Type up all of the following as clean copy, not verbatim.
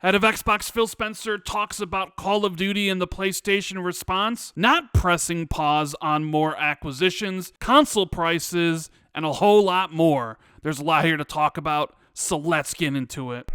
Head of Xbox Phil Spencer talks about Call of Duty and the PlayStation response, not pressing pause on more acquisitions, console prices, and a whole lot more. There's a lot here to talk about, so let's get into it.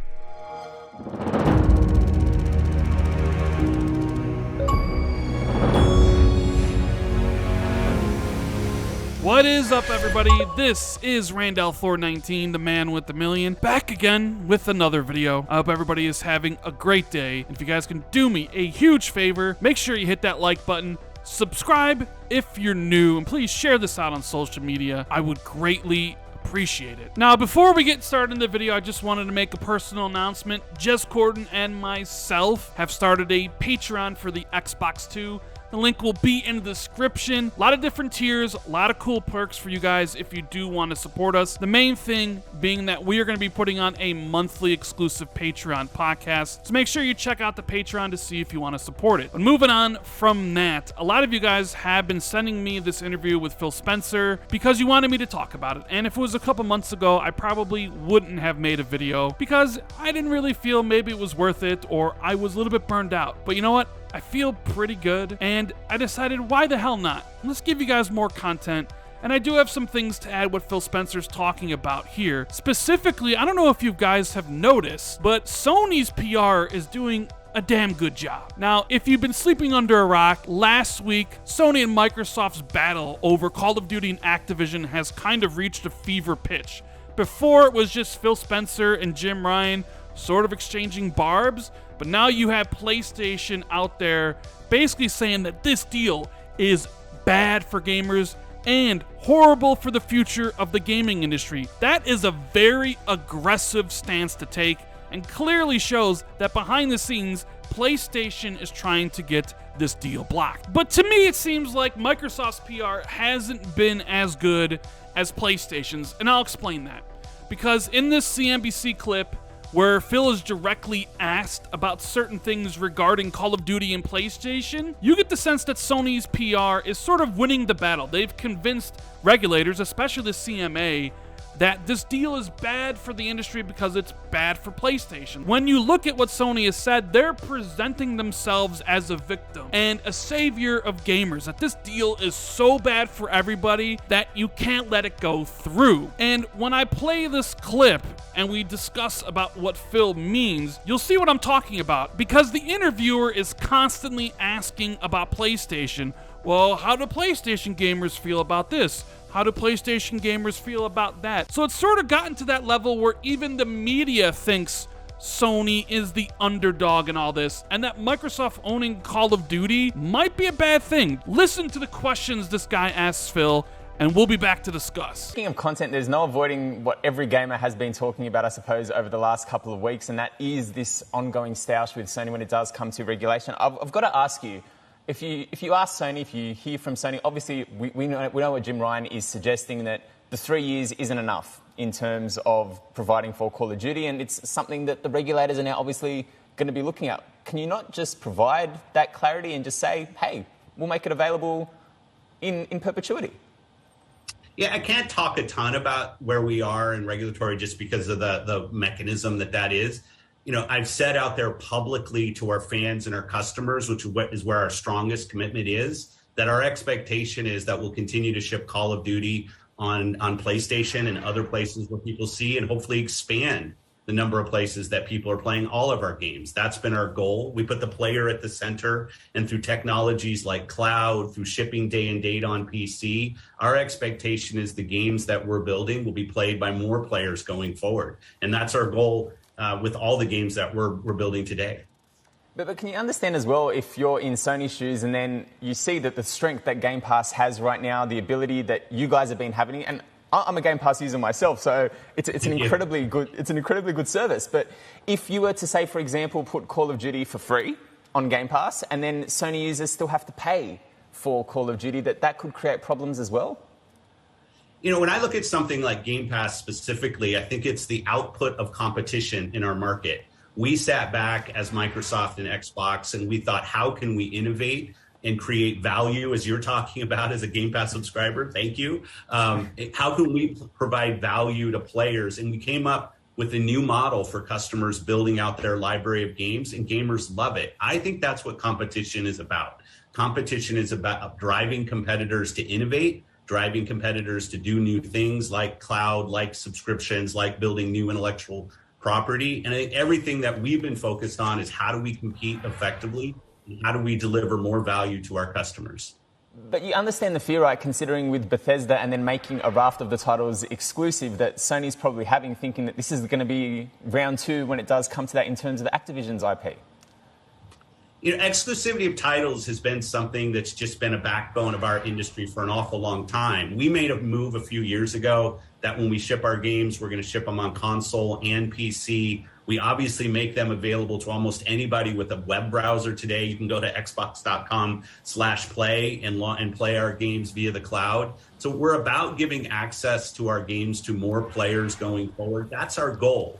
What is up, everybody? This is Randall419, the man with the million, back again with another video. I hope everybody is having a great day. And if you guys can do me a huge favor, make sure you hit that like button, subscribe if you're new, and please share this out on social media. I would greatly appreciate it. Now, before we get started in the video, I just wanted to make a personal announcement. Jez Corden and myself have started a Patreon for the Xbox 2. The link will be in the description. A lot of different tiers, a lot of cool perks for you guys if you do want to support us. The main thing being that we are going to be putting on a monthly exclusive Patreon podcast. So make sure you check out the Patreon to see if you want to support it. But moving on from that, a lot of you guys have been sending me this interview with Phil Spencer because you wanted me to talk about it. And if it was a couple months ago, I probably wouldn't have made a video because I didn't really feel maybe it was worth it, or I was a little bit burned out. But you know what? I feel pretty good, and I decided, why the hell not? Let's give you guys more content, and I do have some things to add what Phil Spencer's talking about here. Specifically, I don't know if you guys have noticed, but Sony's PR is doing a damn good job. Now, if you've been sleeping under a rock, last week, Sony and Microsoft's battle over Call of Duty and Activision has kind of reached a fever pitch. Before, it was just Phil Spencer and Jim Ryan sort of exchanging barbs, but now you have PlayStation out there basically saying that this deal is bad for gamers and horrible for the future of the gaming industry. That is a very aggressive stance to take, and clearly shows that behind the scenes, PlayStation is trying to get this deal blocked. But to me, it seems like Microsoft's PR hasn't been as good as PlayStation's, and I'll explain that. Because in this CNBC clip, where Phil is directly asked about certain things regarding Call of Duty and PlayStation, you get the sense that Sony's PR is sort of winning the battle. They've convinced regulators, especially the CMA, that this deal is bad for the industry because it's bad for PlayStation. When you look at what Sony has said, they're presenting themselves as a victim and a savior of gamers, that this deal is so bad for everybody that you can't let it go through. And when I play this clip and we discuss about what Phil means, you'll see what I'm talking about, because the interviewer is constantly asking about PlayStation. Well, how do PlayStation gamers feel about this? How do PlayStation gamers feel about that? So it's sort of gotten to that level where even the media thinks Sony is the underdog in all this, and that Microsoft owning Call of Duty might be a bad thing. Listen to the questions this guy asks Phil, and we'll be back to discuss. Speaking of content, there's no avoiding what every gamer has been talking about, I suppose, over the last couple of weeks, and that is this ongoing stoush with Sony when it does come to regulation. I've got to ask you, if you ask Sony, if you hear from Sony, obviously we know what Jim Ryan is suggesting, that the 3 years isn't enough in terms of providing for Call of Duty, and it's something that the regulators are now obviously going to be looking at. Can you not just provide that clarity and just say, hey, we'll make it available in perpetuity? Yeah, I can't talk a ton about where we are in regulatory just because of the mechanism that is. You know, I've said out there publicly to our fans and our customers, which is where our strongest commitment is, that our expectation is that we'll continue to ship Call of Duty on PlayStation and other places where people see, and hopefully expand the number of places that people are playing all of our games. That's been our goal. We put the player at the center, and through technologies like cloud, through shipping day and date on PC, our expectation is the games that we're building will be played by more players going forward. And that's our goal with all the games that we're building today. But can you understand as well, if you're in Sony's shoes and then you see that the strength that Game Pass has right now, the ability that you guys have been having, and I'm a Game Pass user myself, so it's an incredibly good service. But if you were to say, for example, put Call of Duty for free on Game Pass, and then Sony users still have to pay for Call of Duty, that could create problems as well? You know, when I look at something like Game Pass specifically, I think it's the output of competition in our market. We sat back as Microsoft and Xbox, and we thought, how can we innovate and create value, as you're talking about as a Game Pass subscriber? Thank you. How can we provide value to players? And we came up with a new model for customers building out their library of games, and gamers love it. I think that's what competition is about. Competition is about driving competitors to innovate, driving competitors to do new things like cloud, like subscriptions, like building new intellectual property. And I think everything that we've been focused on is how do we compete effectively and how do we deliver more value to our customers. But you understand the fear, right, considering with Bethesda and then making a raft of the titles exclusive that Sony's probably having, thinking that this is going to be round two when it does come to that in terms of Activision's IP. You know, exclusivity of titles has been something that's just been a backbone of our industry for an awful long time. We made a move a few years ago that when we ship our games, we're going to ship them on console and PC. We obviously make them available to almost anybody with a web browser today. You can go to xbox.com/play and play our games via the cloud. So we're about giving access to our games to more players going forward. That's our goal.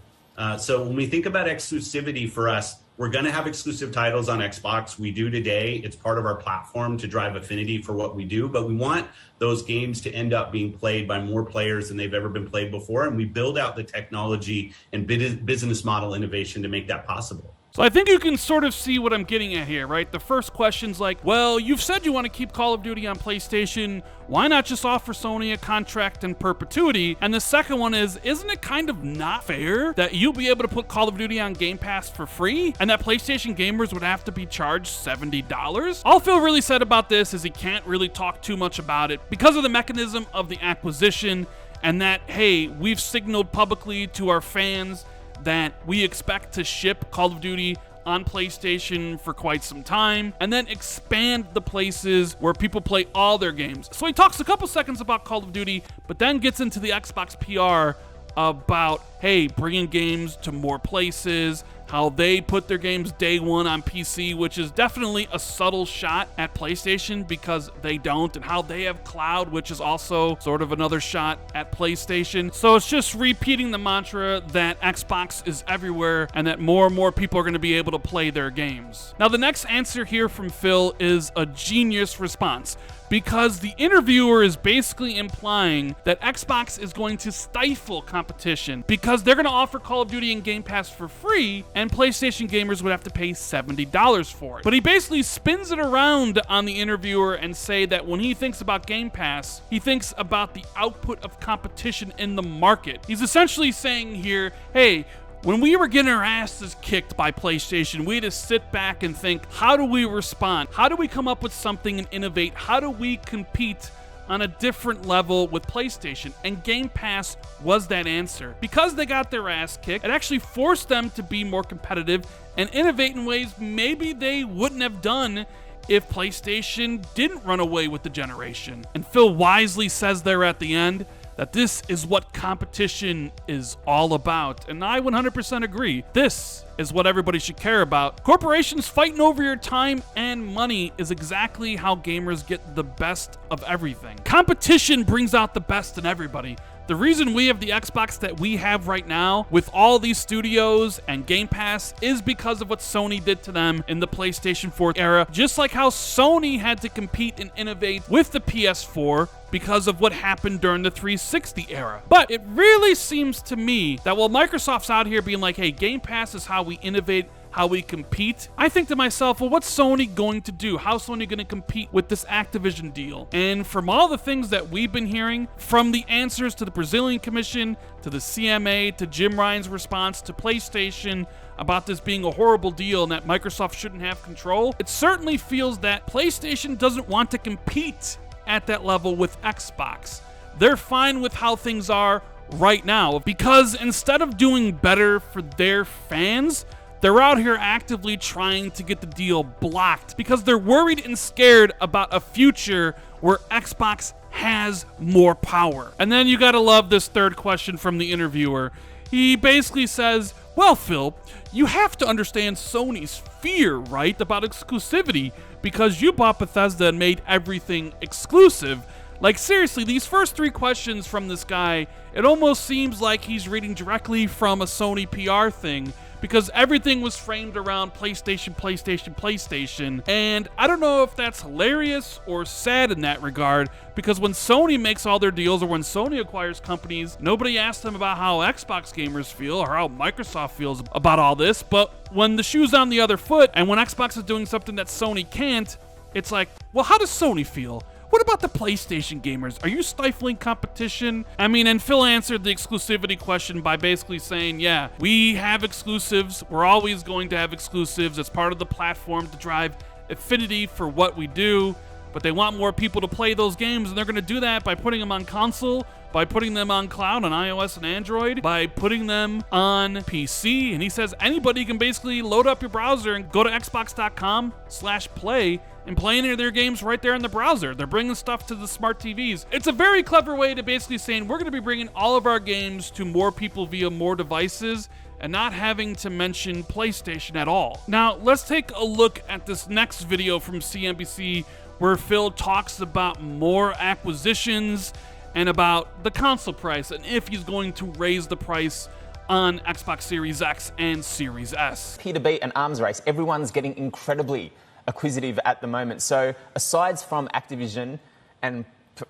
So when we think about exclusivity for us, we're going to have exclusive titles on Xbox. We do today. It's part of our platform to drive affinity for what we do. But we want those games to end up being played by more players than they've ever been played before. And we build out the technology and business model innovation to make that possible. So I think you can sort of see what I'm getting at here, right? The first question's like, well, you've said you want to keep Call of Duty on PlayStation. Why not just offer Sony a contract in perpetuity? And the second one is, isn't it kind of not fair that you'll be able to put Call of Duty on Game Pass for free and that PlayStation gamers would have to be charged $70? All Phil really said about this is he can't really talk too much about it because of the mechanism of the acquisition and that, hey, we've signaled publicly to our fans that we expect to ship Call of Duty on PlayStation for quite some time, and then expand the places where people play all their games. So he talks a couple seconds about Call of Duty, but then gets into the Xbox PR about, hey, bringing games to more places, how they put their games day one on PC, which is definitely a subtle shot at PlayStation because they don't, and how they have cloud, which is also sort of another shot at PlayStation. So it's just repeating the mantra that Xbox is everywhere and that more and more people are going to be able to play their games. Now, the next answer here from Phil is a genius response, because the interviewer is basically implying that Xbox is going to stifle competition because they're going to offer Call of Duty and Game Pass for free, and PlayStation gamers would have to pay $70 for it. But he basically spins it around on the interviewer and say that when he thinks about Game Pass, he thinks about the output of competition in the market. He's essentially saying here, hey, when we were getting our asses kicked by PlayStation, we had to sit back and think, how do we respond? How do we come up with something and innovate? How do we compete on a different level with PlayStation? And Game Pass was that answer. Because they got their ass kicked, it actually forced them to be more competitive and innovate in ways maybe they wouldn't have done if PlayStation didn't run away with the generation. And Phil wisely says there at the end that this is what competition is all about. And I 100% agree. This is what everybody should care about. Corporations fighting over your time and money is exactly how gamers get the best of everything. Competition brings out the best in everybody. The reason we have the Xbox that we have right now with all these studios and Game Pass is because of what Sony did to them in the PlayStation 4 era, just like how Sony had to compete and innovate with the PS4 because of what happened during the 360 era. But it really seems to me that while Microsoft's out here being like, hey, Game Pass is how we innovate, how we compete, I think to myself, well, what's Sony going to do? How's Sony going to compete with this Activision deal? And from all the things that we've been hearing, from the answers to the Brazilian Commission, to the CMA, to Jim Ryan's response to PlayStation about this being a horrible deal and that Microsoft shouldn't have control, it certainly feels that PlayStation doesn't want to compete at that level with Xbox. They're fine with how things are right now, because instead of doing better for their fans, they're out here actively trying to get the deal blocked because they're worried and scared about a future where Xbox has more power. And then you gotta love this third question from the interviewer. He basically says, well, Phil, you have to understand Sony's fear, right, about exclusivity, because you bought Bethesda and made everything exclusive. Like, seriously, these first three questions from this guy, it almost seems like he's reading directly from a Sony PR thing, because everything was framed around PlayStation, PlayStation, PlayStation. And I don't know if that's hilarious or sad in that regard, because when Sony makes all their deals or when Sony acquires companies, nobody asks them about how Xbox gamers feel or how Microsoft feels about all this. But when the shoe's on the other foot and when Xbox is doing something that Sony can't, it's like, well, how does Sony feel? What about the PlayStation gamers? Are you stifling competition? I mean, and Phil answered the exclusivity question by basically saying, yeah, we have exclusives. We're always going to have exclusives. It's part of the platform to drive affinity for what we do. But they want more people to play those games, and they're going to do that by putting them on console, by putting them on cloud on iOS and Android, by putting them on PC. And he says anybody can basically load up your browser and go to xbox.com/play and play any of their games right there in the browser. They're bringing stuff to the smart TVs. It's a very clever way to basically saying we're going to be bringing all of our games to more people via more devices and not having to mention PlayStation at all. Now, let's take a look at this next video from CNBC where Phil talks about more acquisitions and about the console price and if he's going to raise the price on Xbox Series X and Series S. P2B and arms race. Everyone's getting incredibly acquisitive at the moment. So aside from Activision and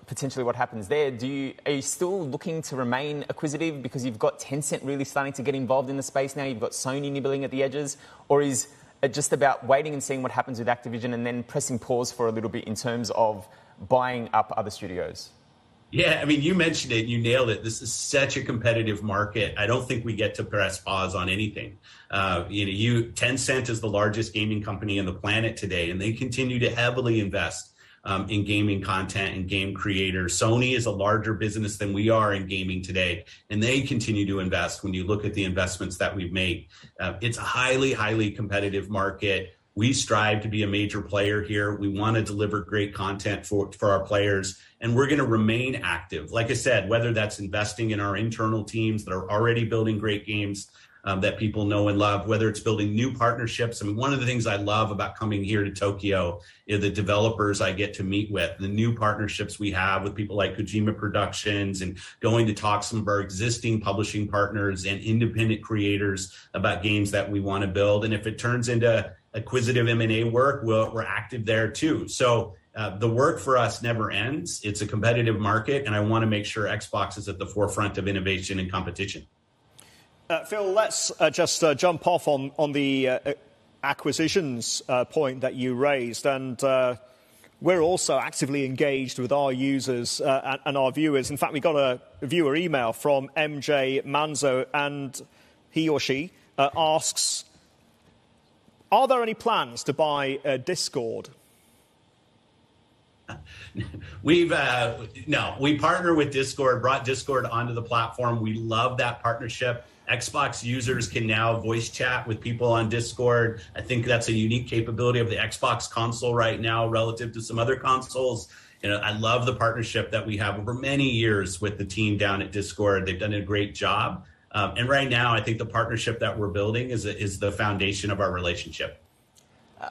potentially what happens there, are you still looking to remain acquisitive because you've got Tencent really starting to get involved in the space now, you've got Sony nibbling at the edges, or is it just about waiting and seeing what happens with Activision and then pressing pause for a little bit in terms of buying up other studios? Yeah, I mean, you mentioned it, you nailed it. This is such a competitive market. I don't think we get to press pause on anything. Tencent is the largest gaming company on the planet today, and they continue to heavily invest in gaming content and game creators. Sony is a larger business than we are in gaming today, and they continue to invest when you look at the investments that we've made. It's a highly, highly competitive market. We strive to be a major player here. We want to deliver great content for our players, and we're going to remain active. Like I said, whether that's investing in our internal teams that are already building great games that people know and love, whether it's building new partnerships. I mean, one of the things I love about coming here to Tokyo is the developers I get to meet with, the new partnerships we have with people like Kojima Productions, and going to talk to some of our existing publishing partners and independent creators about games that we want to build. And if it turns into acquisitive M&A work, we're active there too. So the work for us never ends. It's a competitive market, and I want to make sure Xbox is at the forefront of innovation and competition. Phil, let's just jump off on the acquisitions point that you raised. And we're also actively engaged with our users and our viewers. In fact, we got a viewer email from MJ Manzo, and he or she asks, are there any plans to buy Discord? We partner with Discord, brought Discord onto the platform. We love that partnership. Xbox users can now voice chat with people on Discord. I think that's a unique capability of the Xbox console right now relative to some other consoles. I love the partnership that we have over many years with the team down at Discord. They've done a great job. And right now, I think the partnership that we're building is the foundation of our relationship.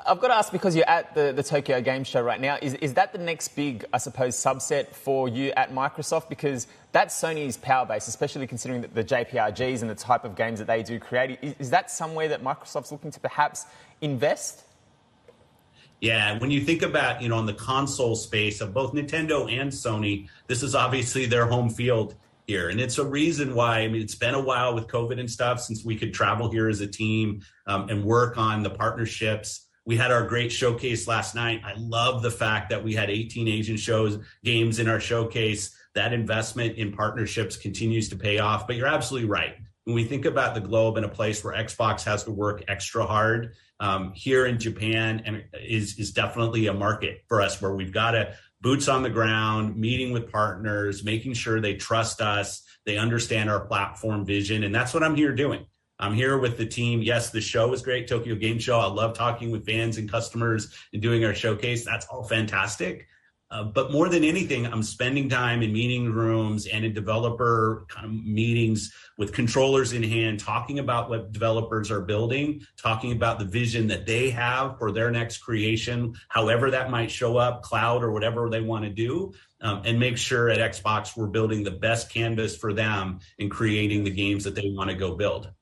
I've got to ask, because you're at the Tokyo Game Show right now, is that the next big, I suppose, subset for you at Microsoft? Because that's Sony's power base, especially considering the JPRGs and the type of games that they do create. Is that somewhere that Microsoft's looking to perhaps invest? Yeah, when you think about, on the console space of both Nintendo and Sony, this is obviously their home field here. And it's a reason why, it's been a while with COVID and stuff since we could travel here as a team and work on the partnerships. We had our great showcase last night. I love the fact that we had 18 Asian games in our showcase. That investment in partnerships continues to pay off. But you're absolutely right. When we think about the globe and a place where Xbox has to work extra hard, here in Japan and is definitely a market for us where we've got to boots on the ground, meeting with partners, making sure they trust us, they understand our platform vision. And that's what I'm here doing. I'm here with the team. Yes, the show is great, Tokyo Game Show. I love talking with fans and customers and doing our showcase. That's all fantastic. But more than anything, I'm spending time in meeting rooms and in developer kind of meetings with controllers in hand, talking about what developers are building, talking about the vision that they have for their next creation, however that might show up, cloud or whatever they want to do, and make sure at Xbox we're building the best canvas for them in creating the games that they want to go build.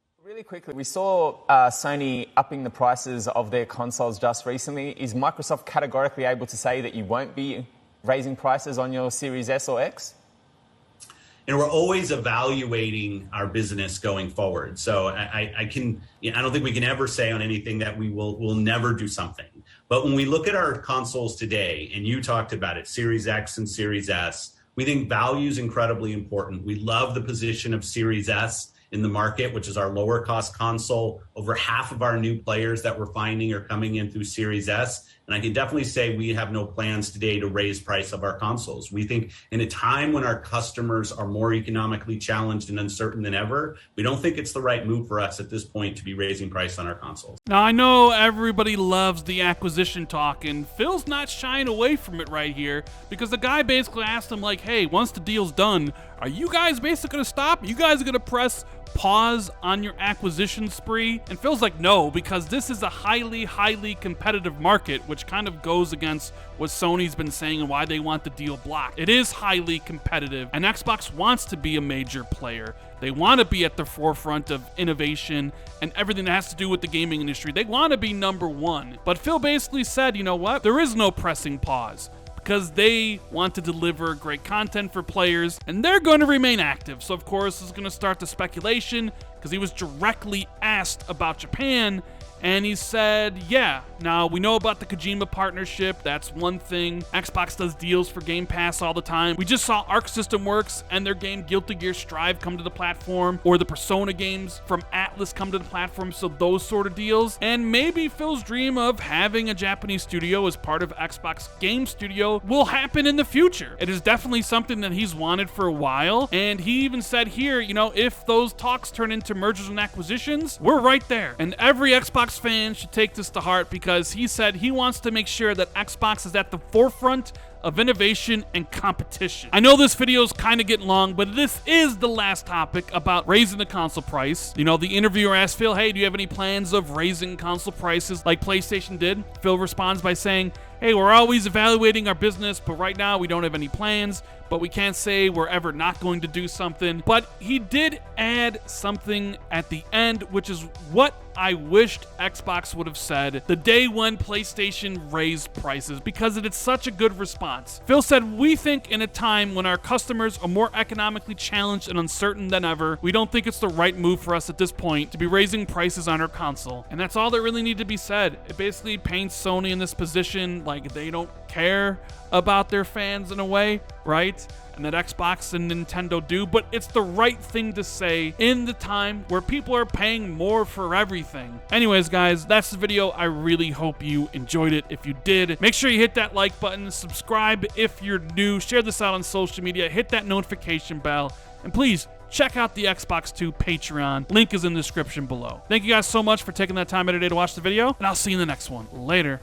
Really quickly, we saw Sony upping the prices of their consoles just recently. Is Microsoft categorically able to say that you won't be raising prices on your Series S or X? And we're always evaluating our business going forward. So I don't think we can ever say on anything that we'll never do something. But when we look at our consoles today, and you talked about it, Series X and Series S, we think value is incredibly important. We love the position of Series S in the market, which is our lower cost console. Over half of our new players that we're finding are coming in through Series S. And I can definitely say we have no plans today to raise price of our consoles. We think in a time when our customers are more economically challenged and uncertain than ever, we don't think it's the right move for us at this point to be raising price on our consoles. Now, I know everybody loves the acquisition talk, and Phil's not shying away from it right here, because the guy basically asked him, like, hey, once the deal's done, are you guys basically going to stop? You guys are going to press pause on your acquisition spree? And Phil's like, no, because this is a highly, highly competitive market, which kind of goes against what Sony's been saying and why they want the deal blocked. It is highly competitive, and Xbox wants to be a major player. They want to be at the forefront of innovation and everything that has to do with the gaming industry. They want to be number one. But Phil basically said, you know what? There is no pressing pause, because they want to deliver great content for players, and they're going to remain active. So, of course, this is going to start the speculation, because he was directly asked about Japan, and he said, yeah, now we know about the Kojima partnership. That's one thing. Xbox does deals for Game Pass all the time. We just saw Arc System Works and their game Guilty Gear Strive come to the platform, or the Persona games from Atlas come to the platform, so those sort of deals. And maybe Phil's dream of having a Japanese studio as part of Xbox Game Studio will happen in the future. It is definitely something that he's wanted for a while, and he even said here, you know, if those talks turn into mergers and acquisitions, we're right there. And every Xbox fan should take this to heart, because he said he wants to make sure that Xbox is at the forefront of innovation and competition. I know this video is kind of getting long, but this is the last topic about raising the console price. You know, the interviewer asked Phil, hey, do you have any plans of raising console prices like PlayStation did? Phil responds by saying, hey, we're always evaluating our business, but right now we don't have any plans, but we can't say we're ever not going to do something. But he did add something at the end, which is what I wished Xbox would have said the day when PlayStation raised prices, because it is such a good response. Phil said, we think in a time when our customers are more economically challenged and uncertain than ever, we don't think it's the right move for us at this point to be raising prices on our console. And that's all that really needed to be said. It basically paints Sony in this position like they don't care about their fans in a way, right? And that Xbox and Nintendo do, but it's the right thing to say in the time where people are paying more for everything. Anyways, guys, that's the video. I really hope you enjoyed it. If you did, make sure you hit that like button, subscribe if you're new, share this out on social media, hit that notification bell, and please check out the Xbox 2 Patreon. Link is in the description below. Thank you guys so much for taking that time out of your day to watch the video, and I'll see you in the next one. Later.